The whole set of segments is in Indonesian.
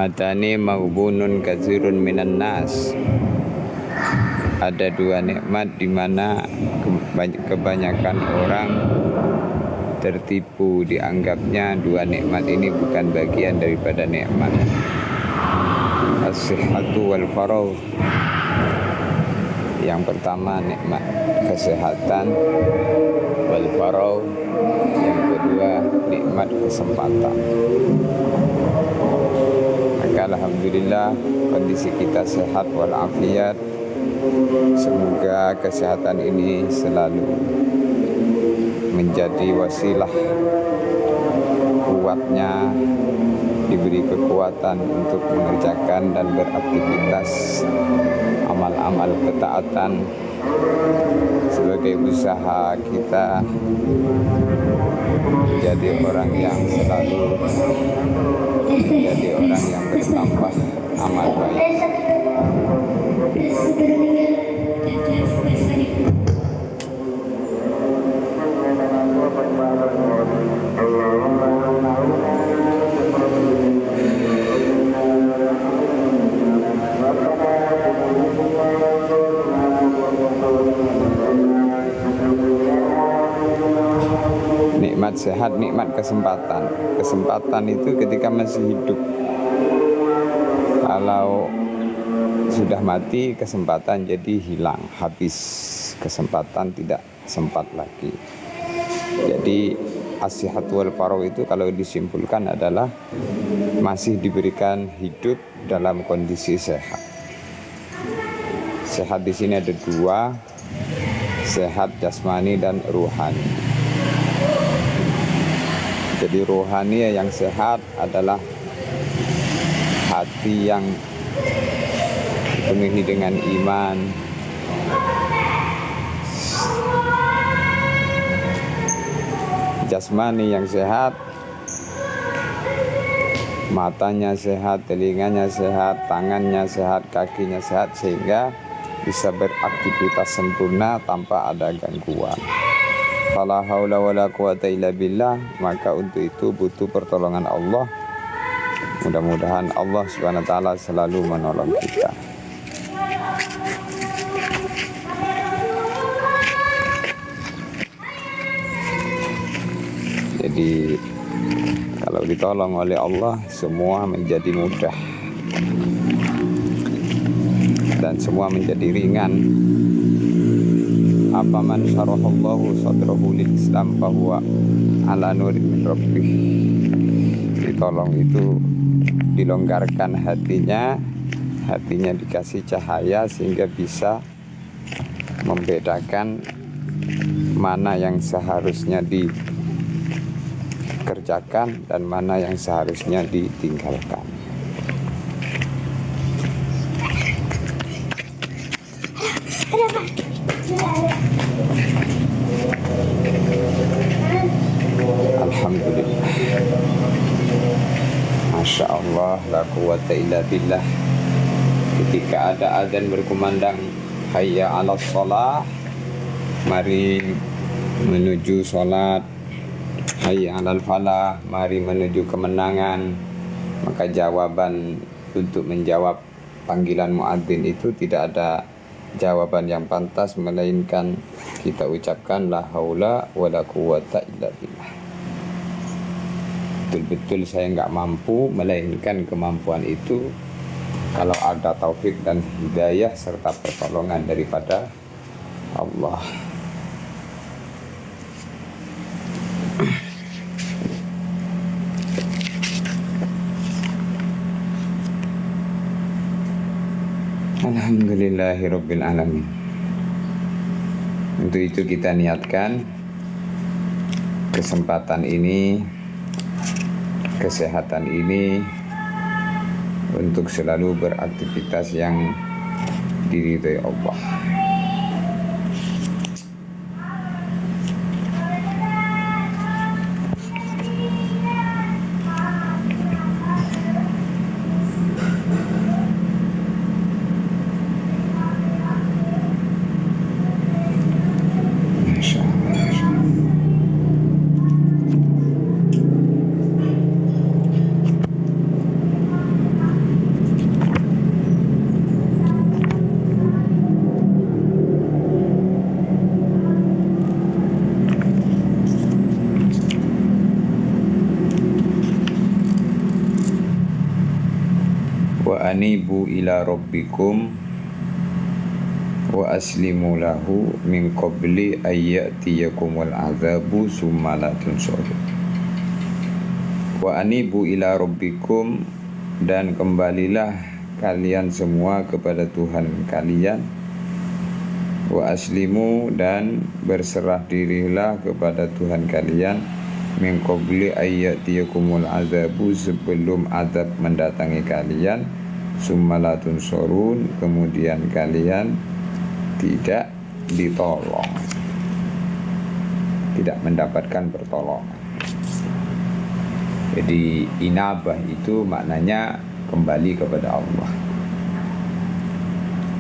Ni'matani maghbunun katsirun minan nas. Ada dua nikmat di mana kebanyakan orang tertipu, dianggapnya dua nikmat ini bukan bagian daripada nikmat. As-sihhatu wal faragh. Yang pertama nikmat kesehatan, wal faragh. Yang kedua nikmat kesempatan. Maka alhamdulillah kondisi kita sehat walafiat. Semoga kesehatan ini selalu menjadi wasilah kuatnya, diberi kekuatan untuk mengerjakan dan beraktivitas amal-amal ketaatan sebagai usaha kita menjadi orang yang selalu menjadi orang yang bertambah amal baik. Nikmat sehat, nikmat kesempatan. Kesempatan itu ketika masih hidup. Kalau sudah mati, kesempatan jadi hilang, habis. Kesempatan tidak sempat lagi. Jadi as-sihhatu wal faragh itu kalau disimpulkan adalah masih diberikan hidup dalam kondisi sehat. Sehat di sini ada dua, sehat jasmani dan ruhani. Jadi rohani yang sehat adalah hati yang dipenuhi dengan iman, jasmani yang sehat, matanya sehat, telinganya sehat, tangannya sehat, kakinya sehat, sehingga bisa beraktivitas sempurna tanpa ada gangguan. Fala haula wala quwata illa billah. Maka untuk itu butuh pertolongan Allah. Mudah-mudahan Allah Subhanahu wa taala selalu menolong kita. Jadi kalau ditolong oleh Allah, semua menjadi mudah dan semua menjadi ringan. Afaman syarahallahu sadrahu lil Islam bahwa ala nurin min rabbih. Ditolong itu dilonggarkan hatinya dikasih cahaya sehingga bisa membedakan mana yang seharusnya dikerjakan dan mana yang seharusnya ditinggalkan. Alhamdulillah. Masya Allah, la quwata illa billah. Ketika ada azan berkumandang, hayya 'alas shalah, mari menuju salat. Hayya 'alal falah, mari menuju kemenangan. Maka jawaban untuk menjawab panggilan muadzin itu tidak ada jawaban yang pantas, melainkan kita ucapkan la haula wala quwata illa billah. Betul-betul saya nggak mampu, melainkan kemampuan itu kalau ada taufik dan hidayah serta pertolongan daripada Allah. Alhamdulillahirabbil alamin. Untuk itu kita niatkan kesempatan ini, kesehatan ini untuk selalu beraktivitas yang diridhai Allah. anibu ila rabbikum wa aslimu lahu min qabli ayyatiyakumul azabu summa la tunsarun. Wa anibu ila rabbikum, dan kembalilah kalian semua kepada Tuhan kalian. Wa aslimu, dan berserah dirilah kepada Tuhan kalian. Min qabli ayyatiyakumul azabu, sebelum azab mendatangi kalian. Summa la tunsarun, kemudian kalian tidak ditolong, tidak mendapatkan pertolongan. Jadi inabah itu maknanya kembali kepada Allah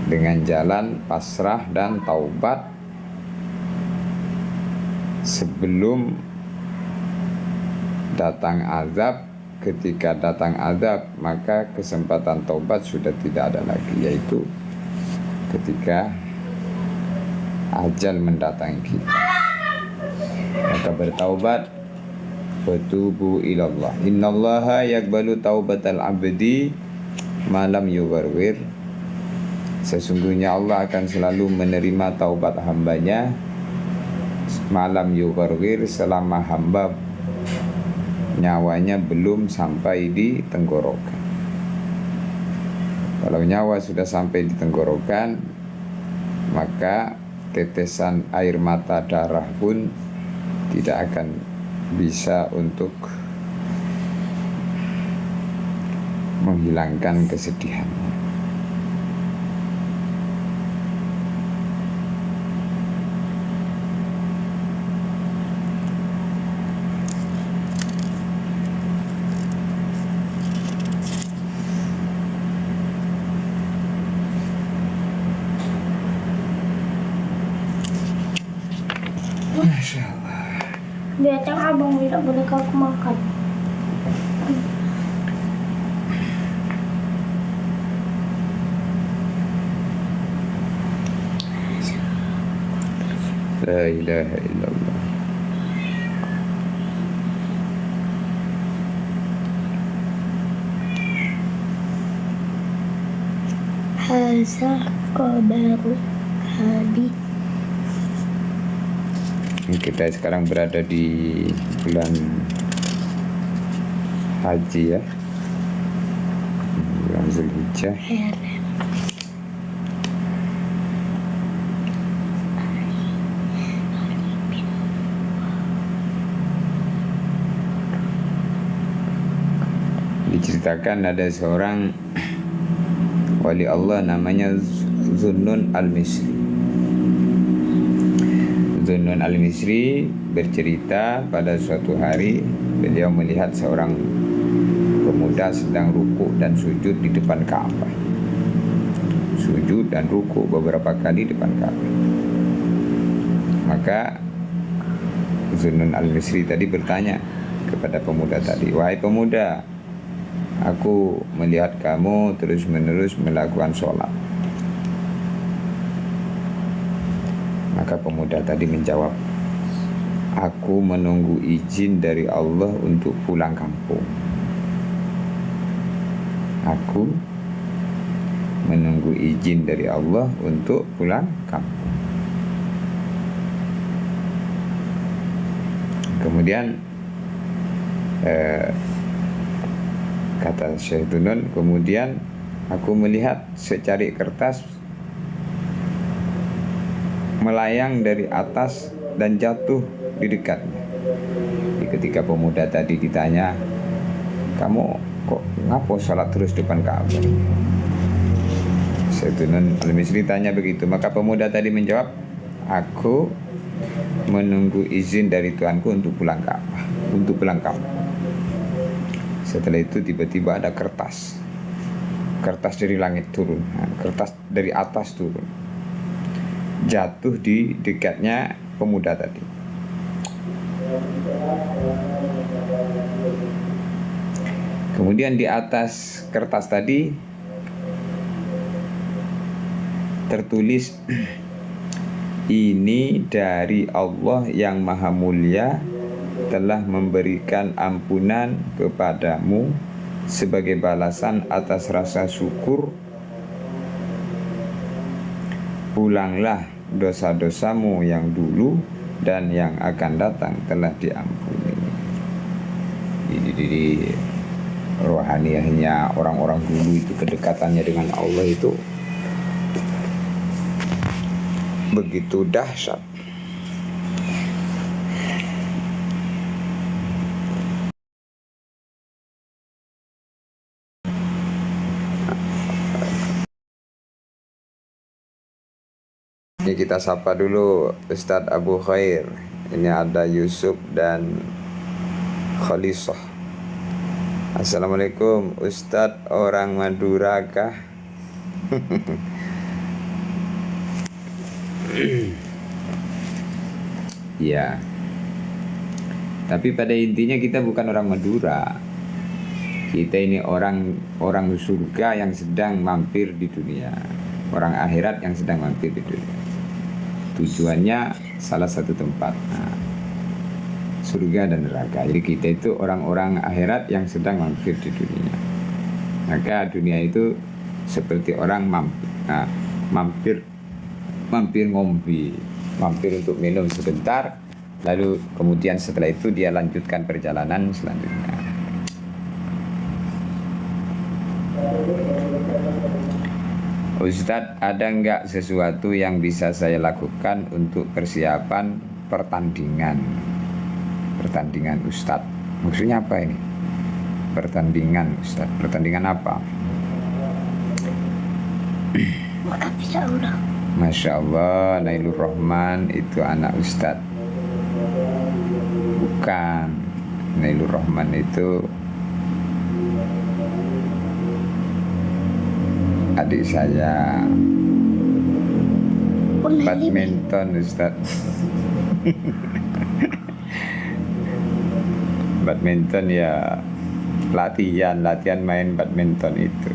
dengan jalan pasrah dan taubat sebelum datang azab. Ketika datang azab, maka kesempatan taubat sudah tidak ada lagi, yaitu ketika ajal mendatangi kita. Maka bertaubat, watubu ilallah. Innallaha yaqbalu taubatal abdi malam yughawwir. Sesungguhnya Allah akan selalu menerima taubat hambanya malam yughawwir, selama hamba nyawanya belum sampai di tenggorokan. Kalau nyawa sudah sampai di tenggorokan, maka tetesan air mata darah pun tidak akan bisa untuk menghilangkan kesedihan. Masya Allah. Biarkan abang tidak boleh kau makan. La ilaha illallah. Hazal qadaru hadis. Kita sekarang berada di bulan haji ya, bulan Zulhijjah. Diceritakan ada seorang wali Allah namanya Zunnun al-Misri. Zunnun al-Misri bercerita pada suatu hari beliau melihat seorang pemuda sedang rukuk dan sujud di depan Ka'bah. Sujud dan rukuk beberapa kali depan Ka'bah. Maka Zunnun al-Misri tadi bertanya kepada pemuda tadi, "Wahai pemuda, aku melihat kamu terus-menerus melakukan sholat." Maka pemuda tadi menjawab, "Aku menunggu izin dari Allah untuk pulang kampung. Aku menunggu izin dari Allah untuk pulang kampung." Kemudian kata Syekh Dunun, kemudian aku melihat secari kertas melayang dari atas dan jatuh di dekatnya. Jadi ketika pemuda tadi ditanya, "Kamu kok ngapo sholat terus depan Ka'bah?" Sayyidun al-Misri tanya begitu. Maka pemuda tadi menjawab, "Aku menunggu izin dari Tuanku untuk pulang Ka'bah, untuk pulang kampung." Setelah itu tiba-tiba ada kertas dari langit turun, kertas dari atas turun, jatuh di dekatnya pemuda tadi. Kemudian di atas kertas tadi tertulis, "Ini dari Allah yang Maha Mulia telah memberikan ampunan kepadamu sebagai balasan atas rasa syukur, ulanglah dosa-dosamu yang dulu dan yang akan datang telah diampuni. Jadi rohaniahnya orang-orang dulu itu, kedekatannya dengan Allah itu begitu dahsyat. Ini kita sapa dulu Ustadz Abu Khair. Ini ada Yusuf dan Khalisah. Assalamualaikum Ustadz, orang Madura kah? Ya. Tapi pada intinya kita bukan orang Madura. Kita ini orang surga yang sedang mampir di dunia. Orang akhirat yang sedang mampir di dunia. Tujuannya salah satu tempat, surga dan neraka. Jadi kita itu orang-orang akhirat yang sedang mampir di dunia. Maka dunia itu seperti orang mampir ngombe, mampir untuk minum sebentar, lalu kemudian setelah itu dia lanjutkan perjalanan selanjutnya. Ustadz, ada nggak sesuatu yang bisa saya lakukan untuk persiapan pertandingan Ustadz? Maksudnya apa ini? Pertandingan Ustadz, pertandingan apa? Maaf ya Allah. Masya Allah, Nailur Rahman itu anak Ustadz. Bukan, Nailur Rahman itu adik saya. Badminton Ustadz. Badminton ya, latihan main badminton itu.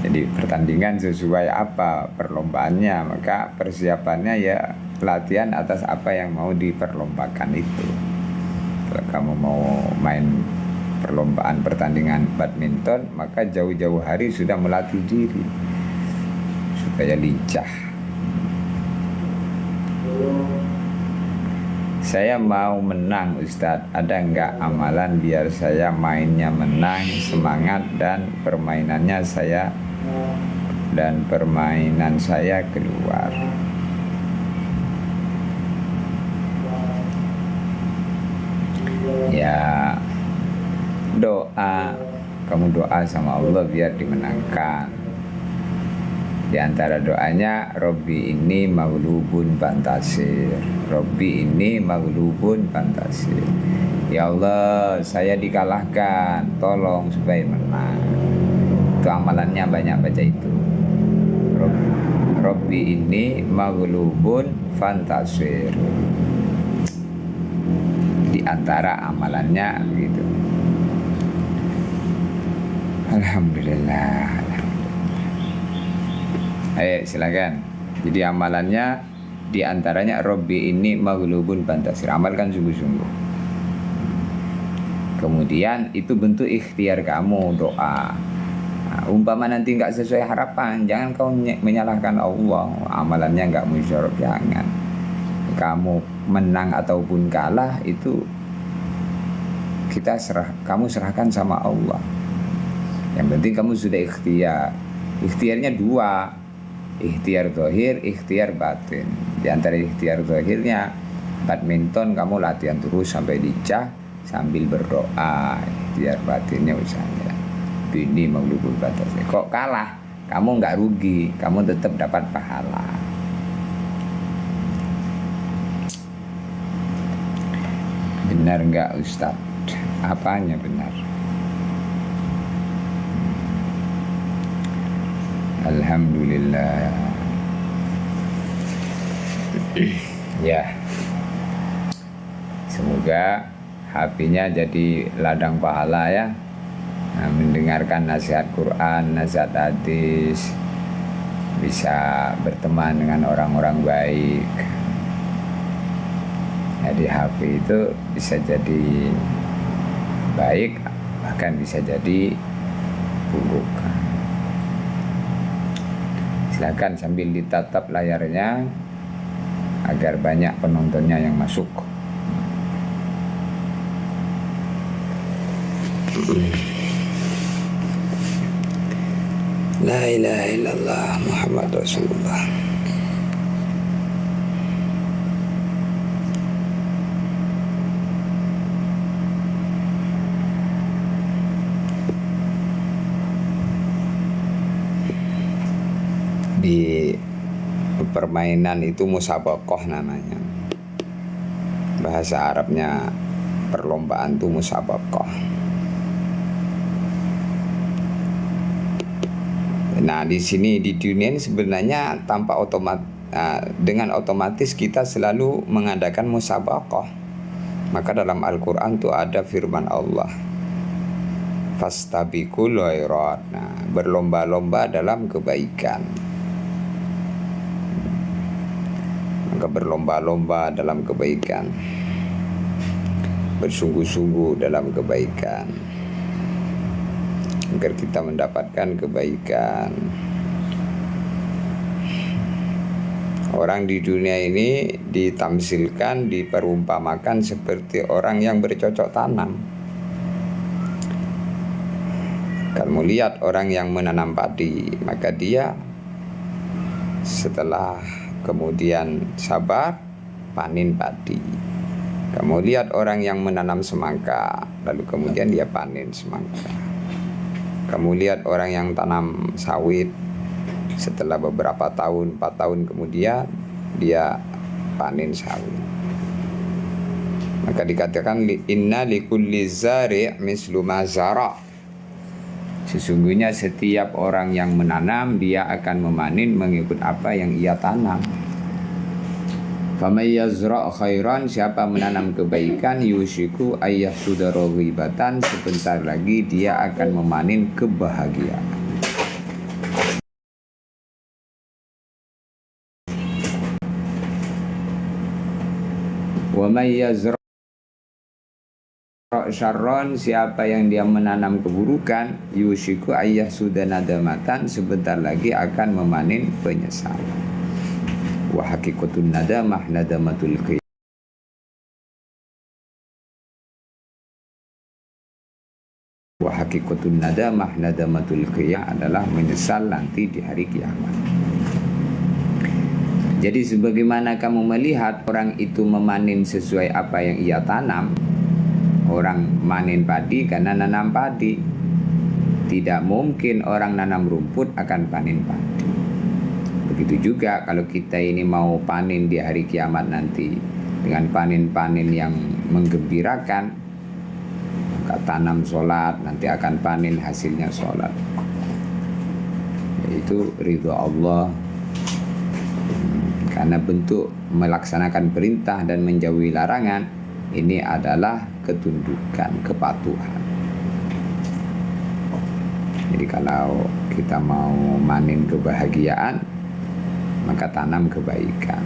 Jadi pertandingan sesuai apa perlombaannya, maka persiapannya ya latihan atas apa yang mau diperlombakan itu. Kalau kamu mau main perlombaan pertandingan badminton, maka jauh-jauh hari sudah melatih diri supaya lincah. Saya mau menang Ustadz, ada enggak amalan biar saya mainnya menang, semangat dan permainan saya keluar? Ya, doa, kamu doa sama Allah biar dimenangkan. Di antara doanya, Robbi ini maghlubun fantasir. Robbi ini maghlubun fantasir. Ya Allah, saya dikalahkan, tolong supaya menang. Itu amalannya banyak baca itu. Robbi ini maghlubun fantasir. Di antara amalannya gitu. Alhamdulillah. Ayo silakan. Jadi amalannya diantaranya Robbi ini maghlubun fantasir. Amalkan sungguh-sungguh. Kemudian itu bentuk ikhtiar kamu, doa. Umpama nanti nggak sesuai harapan, jangan kau menyalahkan Allah. Amalannya nggak musyarab, jangan. Kamu menang ataupun kalah itu kamu serahkan sama Allah. Yang penting kamu sudah ikhtiar. Ikhtiarnya dua, ikhtiar zahir, ikhtiar batin. Di antara ikhtiar zahirnya, badminton kamu latihan terus sampai lincah sambil berdoa. Ikhtiar batinnya misalnya, ini maghlubun fantasir. Kok kalah, kamu nggak rugi, kamu tetap dapat pahala. Benar nggak Ustadz? Apanya benar? Alhamdulillah. Ya, semoga HP-nya jadi ladang pahala ya. Mendengarkan nasihat Quran, nasihat hadis, bisa berteman dengan orang-orang baik. Jadi HP itu bisa jadi baik bahkan bisa jadi burukan. Silakan sambil ditatap layarnya agar banyak penontonnya yang masuk. La ilaha illallah Muhammad Rasulullah. Di permainan itu musabaqah namanya. Bahasa Arabnya perlombaan itu musabaqah. Nah, di sini di dunia ini sebenarnya dengan otomatis kita selalu mengadakan musabaqah. Maka dalam Al-Qur'an itu ada firman Allah, fastabiqul khairat. Nah, berlomba-lomba dalam kebaikan. Maka berlomba-lomba dalam kebaikan, bersungguh-sungguh dalam kebaikan, agar kita mendapatkan kebaikan. Orang di dunia ini ditamsilkan, diperumpamakan seperti orang yang bercocok tanam. Kamu lihat orang yang menanam padi, maka dia setelah kemudian sabar panen padi. Kamu lihat orang yang menanam semangka, lalu kemudian dia panen semangka. Kamu lihat orang yang tanam sawit, setelah beberapa tahun, 4 tahun kemudian dia panen sawit. Maka dikatakan inna likulli zari' mislu ma zara'. Sesungguhnya setiap orang yang menanam, dia akan memanen mengikut apa yang ia tanam. Faman yazra' khairan, siapa menanam kebaikan, yushiku ayyahsuda raghibatan, sebentar lagi dia akan memanen kebahagiaan. Wa may yazra' syarron, siapa yang dia menanam keburukan, yushiku ayyahsuda nadamatan, sebentar lagi akan memanen penyesalan. Wa haqiqatun nadamah nadamatul qiyam. Wa haqiqatun nadamah nadamatul qiyam adalah menyesal nanti di hari kiamat. Jadi sebagaimana kamu melihat orang itu memanen sesuai apa yang ia tanam. Orang manen padi karena nanam padi. Tidak mungkin orang nanam rumput akan panen padi. Begitu juga kalau kita ini mau panen di hari kiamat nanti dengan panen-panen yang menggembirakan, maka tanam sholat, nanti akan panen hasilnya sholat, yaitu ridho Allah. Karena bentuk melaksanakan perintah dan menjauhi larangan ini adalah ketundukan, kepatuhan. Jadi kalau kita mau manen kebahagiaan, maka tanam kebaikan.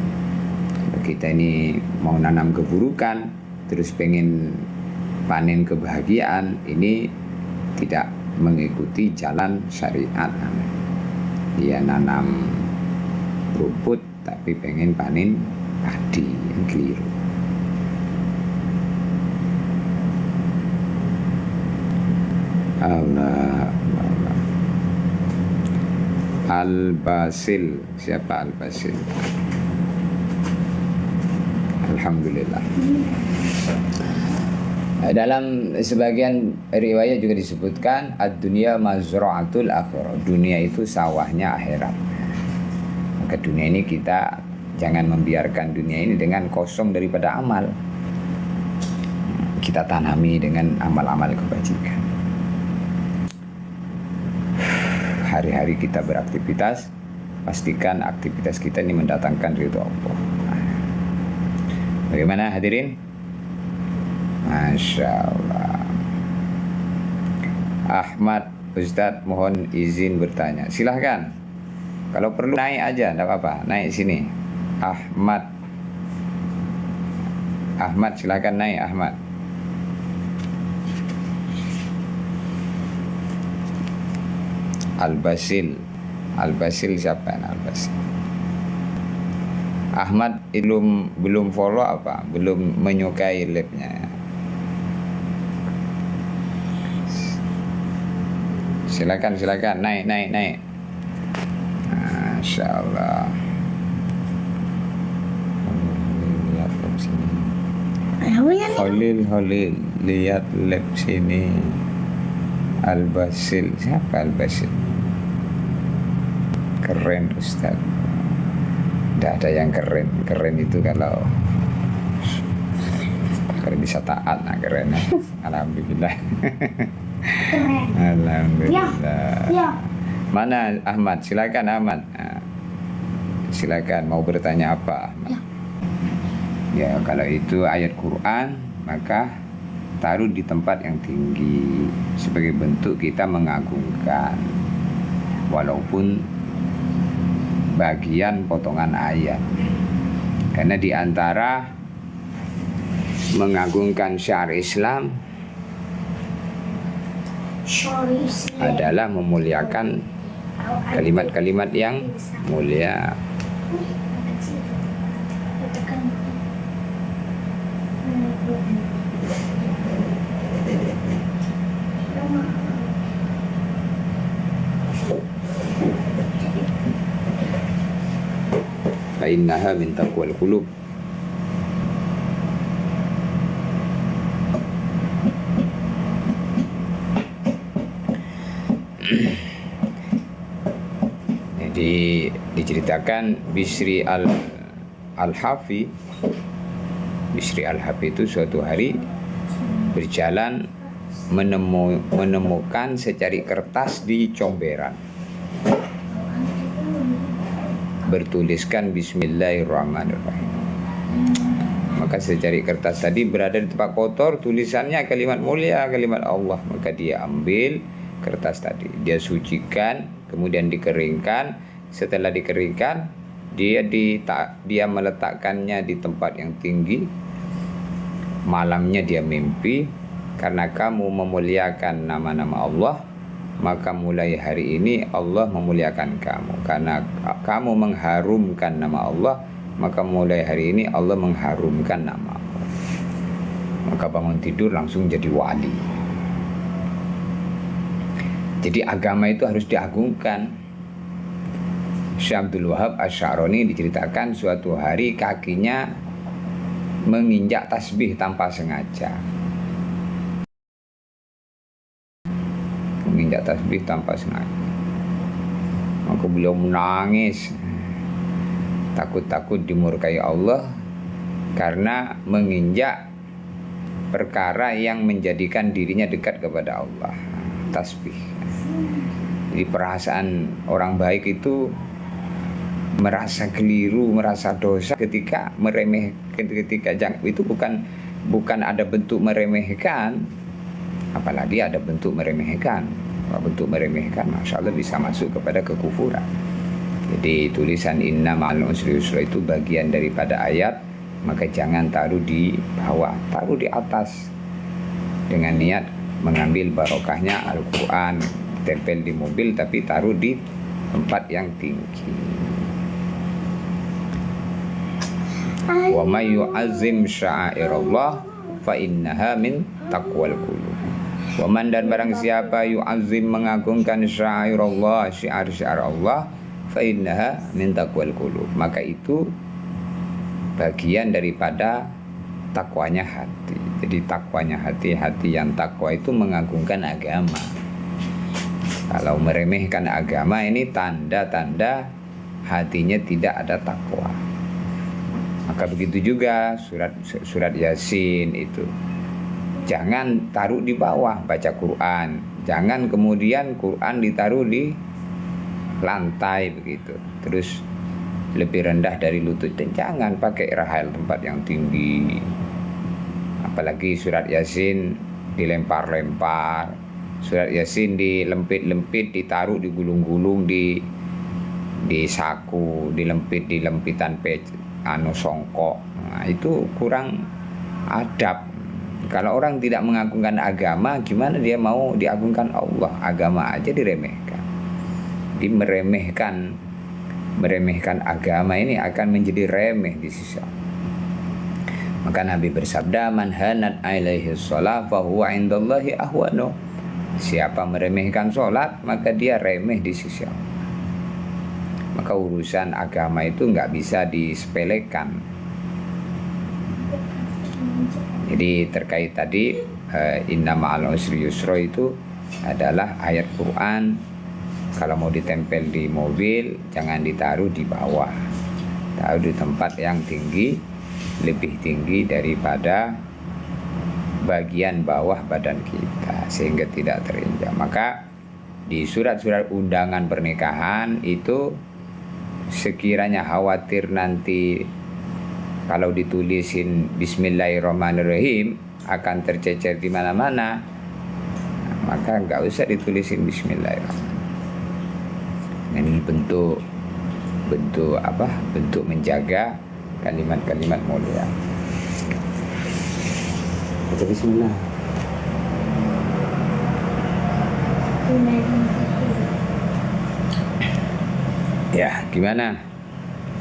Kalau kita ini mau nanam keburukan, terus pengen panen kebahagiaan, ini tidak mengikuti jalan syariat. Dia nanam rumput tapi pengen panen padi, yang keliru. Allah. Al-Basil, siapa Al-Basil? Alhamdulillah. Dalam sebagian riwayat juga disebutkan ad-dunya mazra'atul akhirah. Dunia itu sawahnya akhirat. Maka dunia ini kita jangan membiarkan dunia ini dengan kosong daripada amal. Kita tanami dengan amal-amal kebajikan. Hari-hari kita beraktivitas, pastikan aktivitas kita ini mendatangkan ridho Allah. Bagaimana hadirin? Masya Allah. Ahmad Ustadz mohon izin bertanya. Silahkan. Kalau perlu naik aja, tidak apa-apa. Naik sini. Ahmad silahkan naik Ahmad. Al-Basil. Al-Basil siapa yang Al-Basil? Ahmad belum follow apa? Belum menyukai labnya. Silakan naik. Masya Allah. Lihat lab sini. Holil, lihat lab sini. Al-Basil, siapa Al-Basil? Keren Ustaz. Tidak ada yang keren itu kalau bisa taat, nah keren. Alhamdulillah. Alhamdulillah. Ya. Mana Ahmad? Silakan Ahmad. Nah, silakan mau bertanya apa? Ya kalau itu ayat Quran maka taruh di tempat yang tinggi sebagai bentuk kita mengagungkan, walaupun bagian potongan ayat. Karena di antara mengagungkan syiar Islam adalah memuliakan kalimat-kalimat yang mulia. Fa innaha min taqwal qulub. Jadi diceritakan Bisri Al-Hafi itu suatu hari berjalan menemukan secari kertas di comberan bertuliskan Bismillahirrahmanirrahim. Maka secari kertas tadi berada di tempat kotor, tulisannya kalimat mulia, kalimat Allah. Maka dia ambil kertas tadi, dia sucikan, kemudian dikeringkan. Setelah dikeringkan, dia meletakkannya di tempat yang tinggi. Malamnya dia mimpi, karena kamu memuliakan nama-nama Allah, maka mulai hari ini Allah memuliakan kamu. Karena kamu mengharumkan nama Allah, maka mulai hari ini Allah mengharumkan nama Allah. Maka bangun tidur langsung jadi wali. Jadi agama itu harus diagungkan. Syekh Abdul Wahab Asy-Sya'rani diceritakan suatu hari kakinya menginjak tasbih tanpa sengaja. Menginjak tasbih tanpa sengaja. Maka beliau menangis, takut-takut dimurkai Allah karena menginjak perkara yang menjadikan dirinya dekat kepada Allah, tasbih. Jadi perasaan orang baik itu merasa keliru, merasa dosa ketika meremehkan, itu bukan ada bentuk meremehkan, apalagi ada bentuk meremehkan. Kalau bentuk meremehkan, masya Allah bisa masuk kepada kekufuran. Jadi tulisan inna ma'al usri yusra itu bagian daripada ayat, maka jangan taruh di bawah, taruh di atas dengan niat mengambil barokahnya Al-Quran, tempel di mobil tapi taruh di tempat yang tinggi. Wa may yu'azzim sya'airallah fa innaha min taqwal qulub. Wa man, dan barang siapa yu'azzim mengagungkan sya'airallah, syiar-syiar Allah, fa innaha min taqwal qulub, maka itu bagian daripada takwanya hati. Jadi takwanya hati yang takwa itu mengagungkan agama. Kalau meremehkan agama, ini tanda-tanda hatinya tidak ada takwa. Maka begitu juga surat Yasin itu. Jangan taruh di bawah baca Quran. Jangan kemudian Quran ditaruh di lantai begitu. Terus lebih rendah dari lutut. Dan jangan pakai rahel tempat yang tinggi. Apalagi surat Yasin dilempar-lempar. Surat Yasin dilempit-lempit, ditaruh, digulung-gulung di saku, dilempit di lempitan songkok. Nah, itu kurang adab. Kalau orang tidak mengagungkan agama, gimana dia mau diagungkan Allah? Agama aja diremehkan. Jadi meremehkan agama ini akan menjadi remeh di sisi Allah. Maka Nabi bersabda, man hanat alaihi shalah fa huwa indallahi ahwanu. Siapa meremehkan sholat, maka dia remeh di sisi Allah. Maka urusan agama itu nggak bisa disepelekan. Jadi terkait tadi inna ma'al usri yusra itu adalah ayat Quran. Kalau mau ditempel di mobil, jangan ditaruh di bawah, taruh di tempat yang tinggi, lebih tinggi daripada bagian bawah badan kita, sehingga tidak terinjak. Maka di surat-surat undangan pernikahan itu, sekiranya khawatir nanti kalau ditulisin Bismillahirrahmanirrahim akan tercecer di mana-mana, maka nggak usah ditulisin Bismillahirrahmanirrahim. Ini bentuk menjaga kalimat-kalimat mulia. Baca Bismillah. Ya, gimana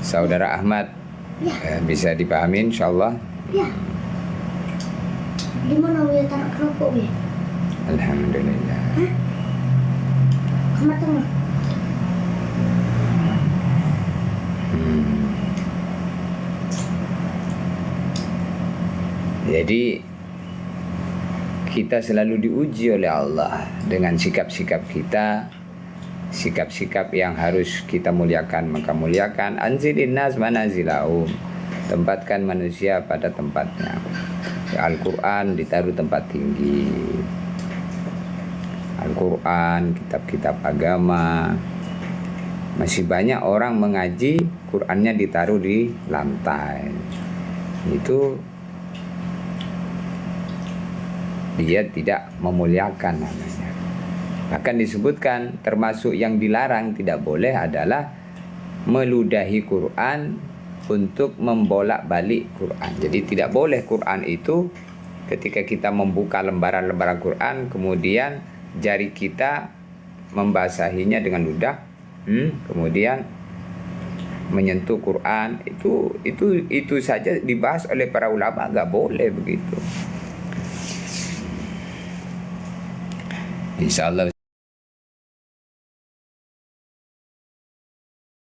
Saudara Ahmad? Ya. Bisa dipahami insyaallah? Ya. Di mana Buya taruh kerupuk Buya? Alhamdulillah. Hah? Ahmad tengah. Jadi kita selalu diuji oleh Allah dengan sikap-sikap kita, sikap-sikap yang harus kita muliakan, maka muliakan. Anzilin nas manazilahum, tempatkan manusia pada tempatnya. Al-Quran ditaruh tempat tinggi, Al-Quran, kitab-kitab agama. Masih banyak orang mengaji, Qurannya ditaruh di lantai. Itu dia tidak memuliakan namanya. Bahkan disebutkan termasuk yang dilarang tidak boleh adalah meludahi Quran untuk membolak-balik Quran. Jadi tidak boleh Quran itu ketika kita membuka lembaran-lembaran Quran kemudian jari kita membasahinya dengan ludah, kemudian menyentuh Quran, itu saja dibahas oleh para ulama, nggak boleh begitu. Insyaallah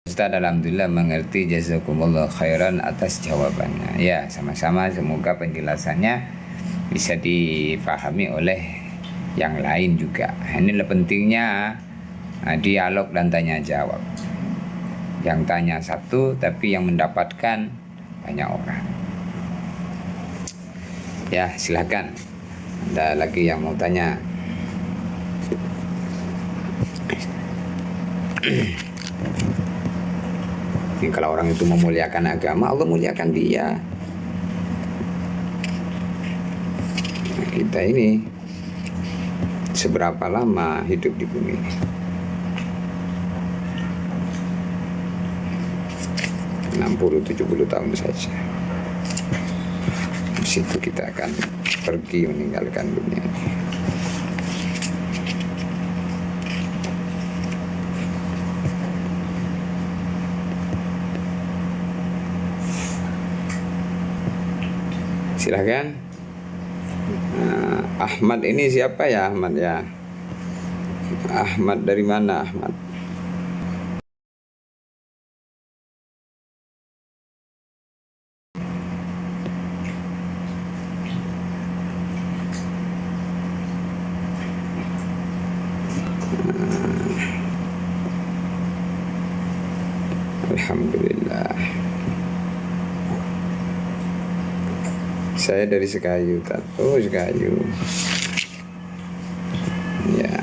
Ustaz, alhamdulillah mengerti, jazakumullah khairan atas jawabannya. Ya, sama-sama, semoga penjelasannya bisa dipahami oleh yang lain juga. Inilah pentingnya dialog dan tanya jawab. Yang tanya satu tapi yang mendapatkan banyak orang. Ya, silakan. Ada lagi yang mau tanya? Ini kalau orang itu memuliakan agama, Allah muliakan dia. Nah, kita ini seberapa lama hidup di bumi ini? 60-70 tahun saja. Di situ kita akan pergi meninggalkan dunia ini. Silahkan. Ahmad ini siapa ya Ahmad ya? Ahmad dari mana Ahmad? Alhamdulillah. Saya dari Sekayu, oh Sekayu. Ya.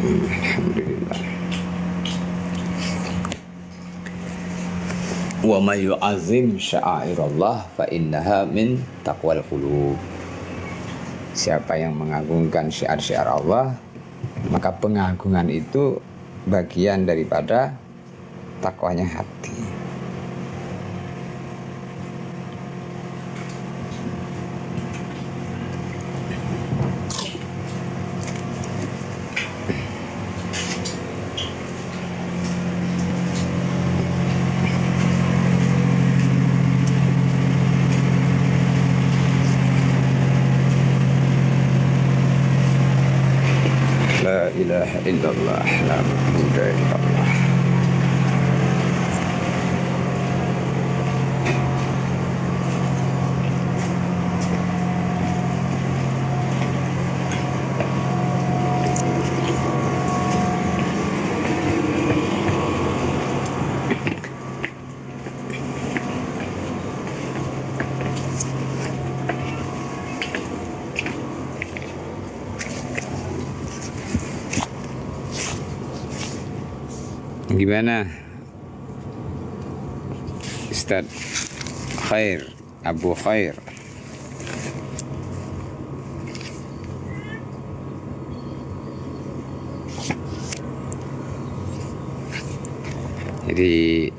Alhamdulillah. Wa may yu'azzim sya'airallah fa innaha min taqwal qulub. Siapa yang mengagungkan syiar-syiar Allah, maka pengagungan itu bagian daripada takwanya hati. لا إله إلا الله لا معبود إلا الله. Gimana Ustaz Khair, Abu Khair? Jadi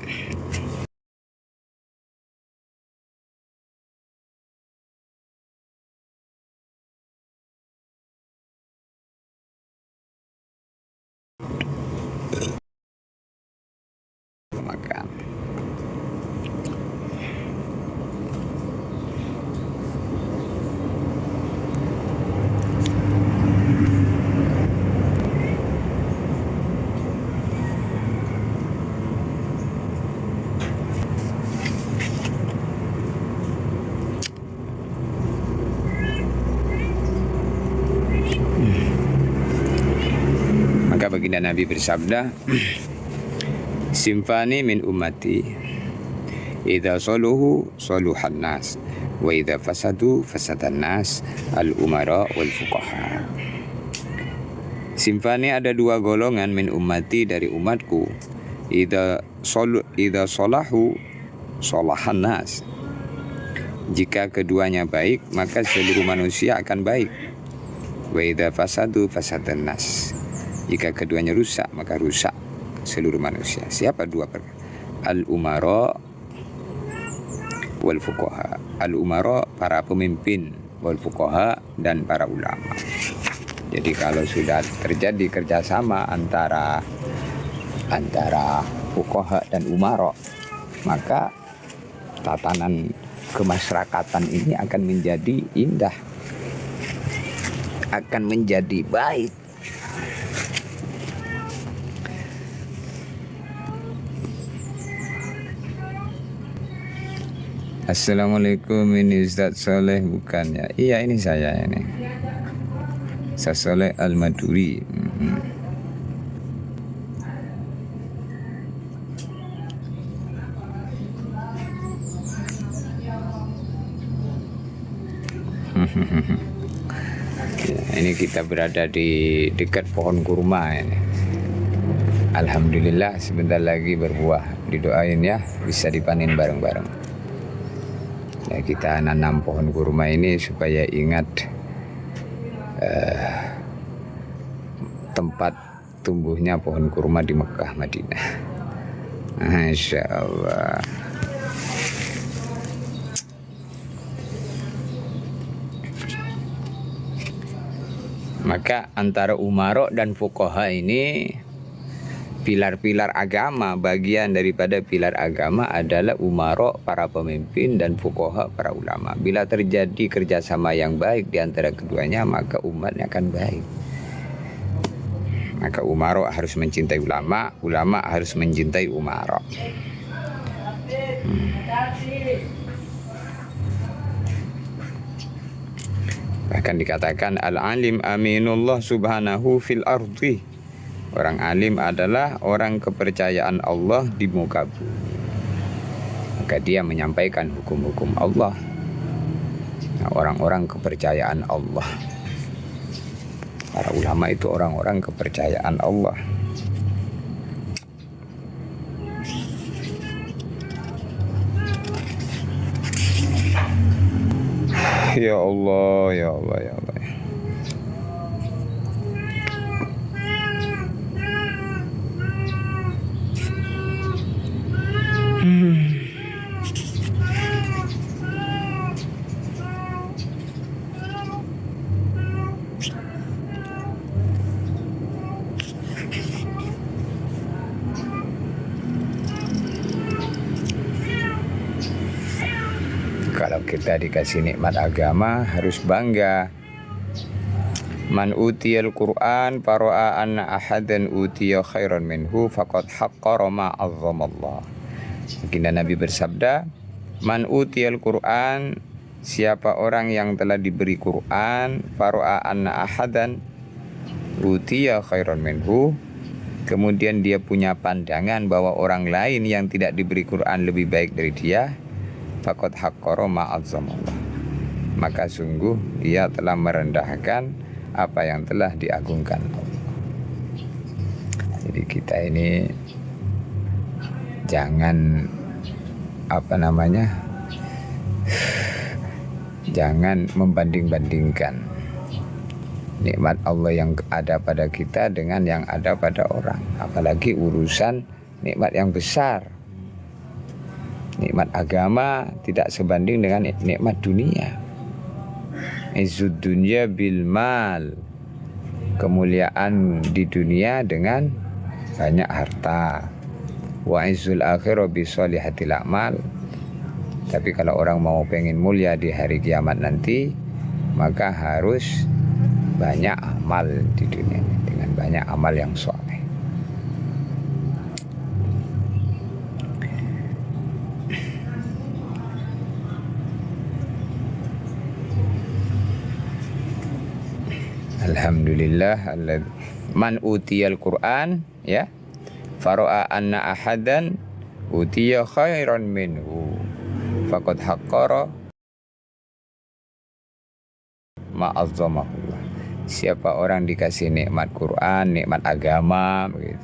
makan. Maka baginda Nabi bersabda, Simfani min ummati, idza saluhu saluhan nas, wa idza fasadu fasadan nas, al umara wal fuqaha. Simfani, ada dua golongan min ummati, dari umatku. Idza salahu salahan nas. Jika keduanya baik, maka seluruh manusia akan baik. Wa idza fasadu fasadan nas. Jika keduanya rusak, maka rusak seluruh manusia. Siapa dua perkara? Al-umara wal fuqaha. Al-umara, para pemimpin, wal fuqaha, dan para ulama. Jadi kalau sudah terjadi kerjasama antara fuqaha dan umara, maka tatanan kemasyarakatan ini akan menjadi indah, akan menjadi baik. Assalamualaikum, ini Ustaz Soleh bukan ya? Iya, ini saya ini. Ustaz Soleh Al-Maduri. Ya, ini kita berada di dekat pohon kurma ini. Alhamdulillah sebentar lagi berbuah. Didoain ya, bisa dipanen bareng-bareng. Ya, kita nanam pohon kurma ini supaya ingat tempat tumbuhnya pohon kurma di Mekah, Madinah. Masya Allah. Maka antara umara dan fuqaha ini pilar-pilar agama, bagian daripada pilar agama adalah umara, para pemimpin, dan fuqaha, para ulama. Bila terjadi kerjasama yang baik di antara keduanya, maka umatnya akan baik. Maka umara harus mencintai ulama, ulama harus mencintai umara. Bahkan dikatakan al-alim aminullah subhanahu fil ardi. Orang alim adalah orang kepercayaan Allah di muka bumi. Maka dia menyampaikan hukum-hukum Allah. Nah, orang-orang kepercayaan Allah. Para ulama itu orang-orang kepercayaan Allah. Ya Allah, ya Allah, ya Allah. Kalau kita dikasih nikmat agama harus bangga. Man utiyal Qur'an fara'a anna ahadan utiya khairan minhu faqad haqqara ma 'azzamallah. Baginda Nabi bersabda, man utiyal Qur'an, siapa orang yang telah diberi Qur'an, fara'a anna ahadan utiya khairan minhu, kemudian dia punya pandangan bahwa orang lain yang tidak diberi Quran lebih baik dari dia, faqad haqqara ma 'azzamallah, maka sungguh dia telah merendahkan apa yang telah diagungkan Allah. Jadi kita ini jangan jangan membanding-bandingkan nikmat Allah yang ada pada kita dengan yang ada pada orang, apalagi urusan nikmat yang besar. Nikmat agama tidak sebanding dengan nikmat dunia. Izzud dunya bil mal, kemuliaan di dunia dengan banyak harta. Wa izzul akhirah bi sholihatil a'mal. Tapi kalau orang mau pengen mulia di hari kiamat nanti, maka harus banyak amal di dunia dengan banyak amal yang soleh. Alhamdulillah man utiyal Qur'an, ya, fara'a anna ahadan utiya khairan minhu faqad haqqara ma 'azzamahullah. Siapa orang dikasih nikmat Quran, nikmat agama begitu,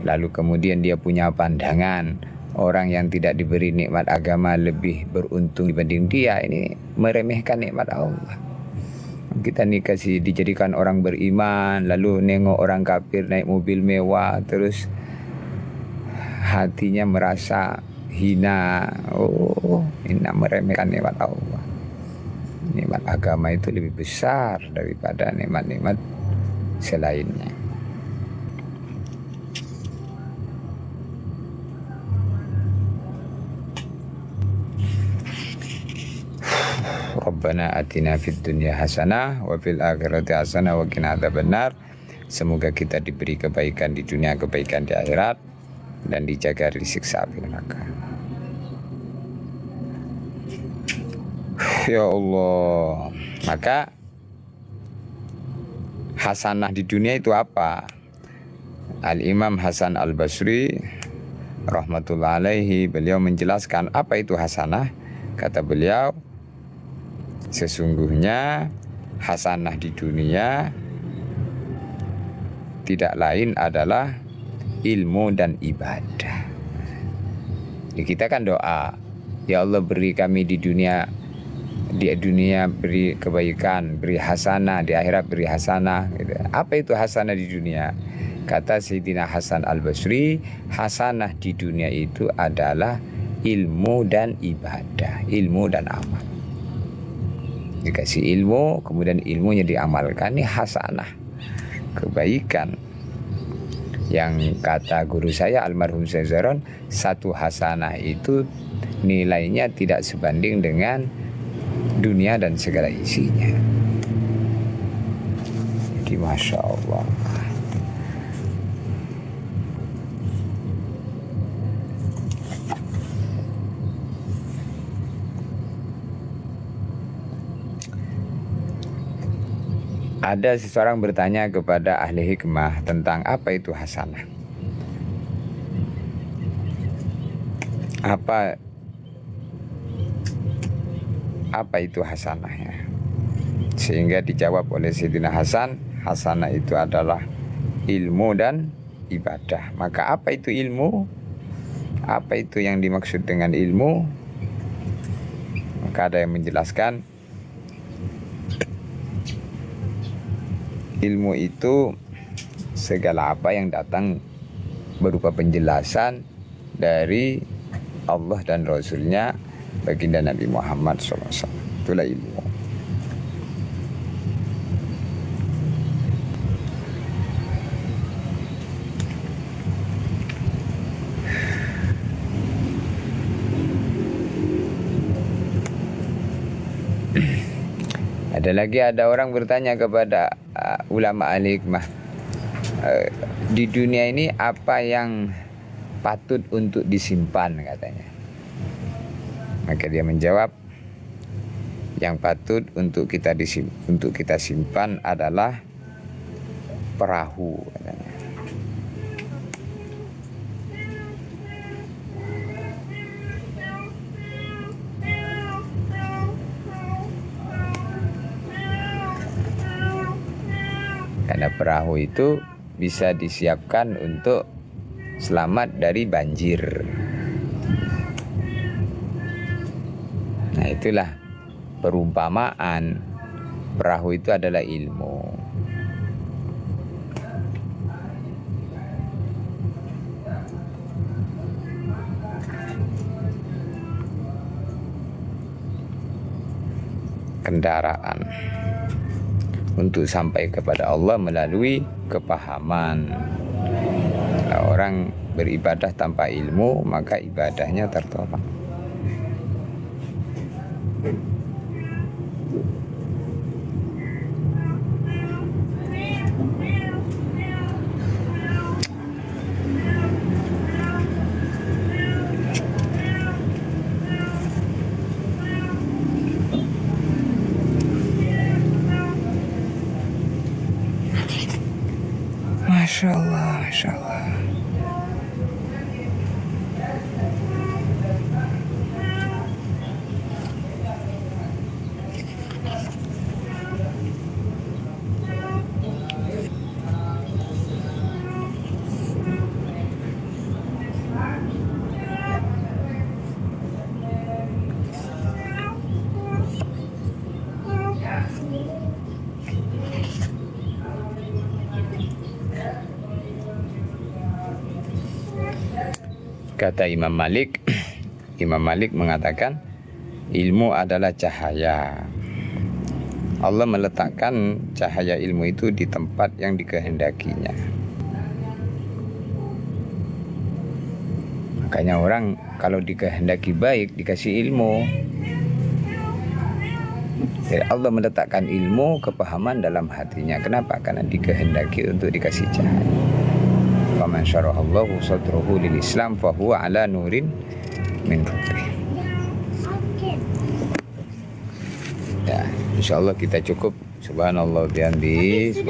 lalu kemudian dia punya pandangan orang yang tidak diberi nikmat agama lebih beruntung dibanding dia, ini meremehkan nikmat Allah. Kita dijadikan orang beriman, lalu nengok orang kafir naik mobil mewah, terus hatinya merasa hina. Oh, ini meremehkan nikmat Allah. Nikmat agama itu lebih besar daripada nikmat-nikmat selainnya. Rabbana atina fid dunya hasanah wa fil akhirati hasanah wa qina adzabannar. Semoga kita diberi kebaikan di dunia, kebaikan di akhirat, dan dijaga dari siksa api neraka. Ya Allah. Maka hasanah di dunia itu apa? Al-Imam Hasan Al-Basri rahmatullah alaihi, beliau menjelaskan apa itu hasanah. Kata beliau, sesungguhnya hasanah di dunia tidak lain adalah ilmu dan ibadah. Jadi kita kan doa, ya Allah beri kami di dunia beri kebaikan, beri hasanah, di akhirat beri hasanah gitu. Apa itu hasanah di dunia? Kata Sayyidina Hasan Al-Basri, hasanah di dunia itu adalah ilmu dan ibadah, ilmu dan amal. Dikasih ilmu, kemudian ilmunya diamalkan, ini hasanah, kebaikan. Yang kata guru saya almarhum Zaron, satu hasanah itu nilainya tidak sebanding dengan dunia dan segala isinya. Jadi Masya Allah. Ada seseorang bertanya kepada ahli hikmah tentang apa itu hasanah. Apa itu hasanahnya? Sehingga dijawab oleh Sayyidina Hasan, hasanah itu adalah ilmu dan ibadah. Maka apa itu ilmu? Apa itu yang dimaksud dengan ilmu? Maka ada yang menjelaskan, ilmu itu segala apa yang datang berupa penjelasan dari Allah dan Rasulnya, baginda Nabi Muhammad SAW. Itulah ilmu. Ada orang bertanya kepada ulama ahli hikmah, di dunia ini apa yang patut untuk disimpan katanya. Maka dia menjawab, yang patut untuk kita simpan adalah perahu katanya. Karena perahu itu bisa disiapkan untuk selamat dari banjir. Nah, itulah perumpamaan perahu itu adalah ilmu. Kendaraan untuk sampai kepada Allah melalui kepahaman. Kalau orang beribadah tanpa ilmu, maka ibadahnya tertolak. Masya Allah, Masya Allah. Kata Imam Malik, Imam Malik mengatakan ilmu adalah cahaya. Allah meletakkan cahaya ilmu itu di tempat yang dikehendakinya. Makanya orang kalau dikehendaki baik dikasih ilmu. Jadi Allah meletakkan ilmu, kepahaman dalam hatinya. Kenapa? Karena dikehendaki untuk dikasih cahaya. Faman syarahallahu sadrahu lil Islam fahuwa ala nurin min rabbih. Ya, insyaallah kita cukup. Subhanallah bihamdihi.